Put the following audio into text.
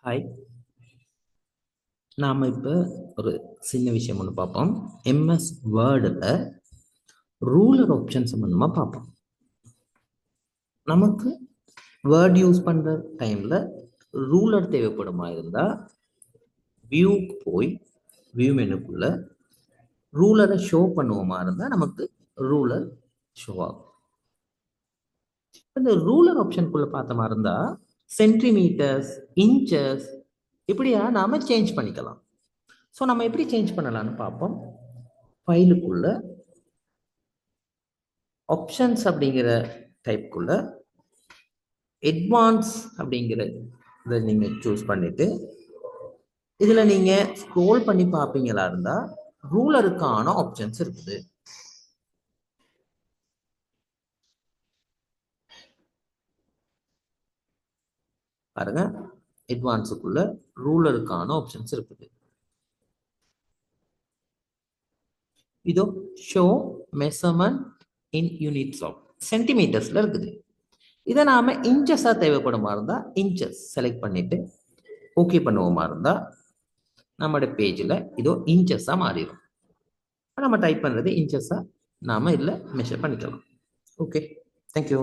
Hi. நாம் இப்போ ஒரு சின்ன விஷயம் ஒன்று பார்ப்போம். எம்எஸ் வேர்டில் ரூலர் ஆப்ஷன் சம்மந்தமாக பார்ப்போம். நமக்கு வேர்ட் யூஸ் பண்ணுற டைமில் ரூலர் தேவைப்படுமா இருந்தால் வியூக்கு போய் வியூ மெனுக்குள்ள ரூலரை ஷோ பண்ணுவோமா இருந்தால் நமக்கு ரூலர் ஷோ ஆகும். இந்த ரூலர் ஆப்ஷனுக்குள்ளே பார்த்த மாதிரி இருந்தால் சென்டிமீட்டர்ஸ், இன்ச்சஸ் இப்படியா நாம் சேஞ்ச் பண்ணிக்கலாம். ஸோ நம்ம எப்படி சேஞ்ச் பண்ணலாம்னு பார்ப்போம். ஃபைலுக்குள்ள ஆப்ஷன்ஸ் அப்படிங்கிற டைப்புக்குள்ள அட்வான்ஸ் அப்படிங்கிற இதை நீங்கள் சூஸ் பண்ணிட்டு இதில் நீங்கள் ஸ்க்ரோல் பண்ணி பார்ப்பீங்களா இருந்தால் ரூலருக்கான ஆப்ஷன்ஸ் இருக்குது. பாருங்க, அட்வான்ஸுக்குள்ள ரூலருக்கான ஆப்ஷன்ஸ் இருக்குது. இதோ show measurement in units of சென்டிமீட்டர்ஸ்ல இருக்குது. இதை நாம இன்ச்சஸா தேவைப்படுமா இருந்தா இன்ச்சஸ் செலக்ட் பண்ணிட்டு ஓகே பண்ணுவோமா இருந்தா நம்மளோட பேஜில் இதோ இன்ச்சஸா மாறிடும். நம்ம டைப் பண்றது இன்ச்சஸா நாம இதில் மெஷர் பண்ணிக்கலாம். Okay, thank you.